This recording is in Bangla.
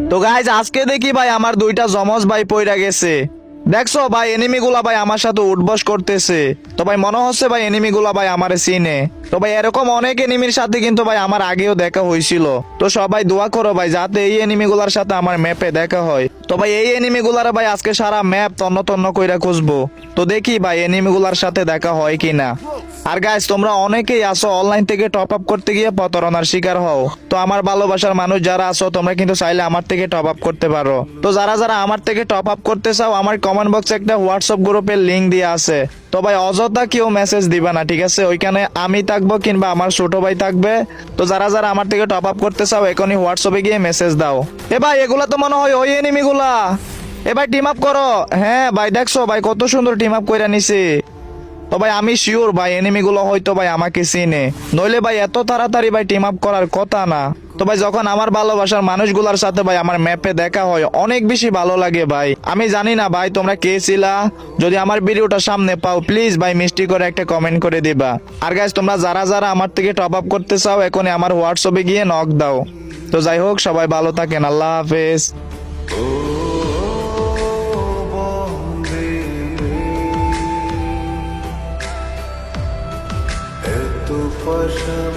তো গাইজ আজকে দেখি ভাই আমার দুইটা জমজ ভাই পইরা গেছে। দেখছো ভাই এনিমি গুলা ভাই আমার সাথে উঠবস করতেছে। তো ভাই মনে হচ্ছে ভাই এনিমি গুলা ভাই আমারে চিনে। তো ভাই এরকম অনেক এনিমির সাথে কিন্তু ভাই আমার আগেও দেখা হয়েছিল। তো সবাই দোয়া করো ভাই যাতে এই এনিমি গুলার সাথে আমার ম্যাপে দেখা হয়। তো ভাই এই এনিমি গুলার ভাই আজকে সারা ম্যাপ তন্ন তন্ন কইরা খুঁজবো। তো দেখি ভাই এনিমি গুলার সাথে দেখা হয় কিনা। আর গাইস তোমরা অনেকেই আসো অনলাইন থেকে টপ আপ করতে গিয়ে প্রতারণার শিকার হও। তো আমার ভালোবাসার মানুষ যারা আছো তোমরা কিন্তু চাইলে আমার থেকে টপ আপ করতে পারো। তো যারা যারা আমার থেকে টপ আপ করতে চাও আমার কমেন্ট বক্সে একটা হোয়াটসঅ্যাপ গ্রুপের লিংক দিয়ে আছে। তো ভাই অযথা কেউ মেসেজ দিবা না, ঠিক আছে? ওইখানে আমি থাকবো কিংবা আমার ছোট ভাই থাকবে। তো যারা যারা আমার থেকে টপ আপ করতে চাও এখনই হোয়াটসঅ্যাপে গিয়ে মেসেজ দাও। এ ভাই এগুলা তো মনে হয় ওই এনিমি গুলা। এ ভাই টিম আপ করো। হ্যাঁ ভাই দেখছো ভাই কত সুন্দর টিম আপ কইরা নিছে। তো ভাই আমি শিওর ভাই এনিমি গুলো হয়তো ভাই আমাকে চিনে, নইলে ভাই এত তাড়াতাড়ি ভাই টিম আপ করার কথা না। তো ভাই যখন আমার ভালোবাসার মানুষগুলোর সাথে ভাই আমার ম্যাপে দেখা হয় অনেক বেশি ভালো লাগে ভাই। আমি জানি না ভাই তোমরা কে ছিলা, যদি আমার ভিডিওটা সামনে পাও প্লিজ ভাই মিষ্টি করে একটা কমেন্ট করে দিবা। আর গাইস তোমরা যারা যারা আমার থেকে টপ আপ করতে চাও এখনই আমার হোয়াটসঅ্যাপে গিয়ে নক দাও। তো যাই হোক সবাই ভালো থাকেন, আল্লাহ হাফেজ। এত পাশান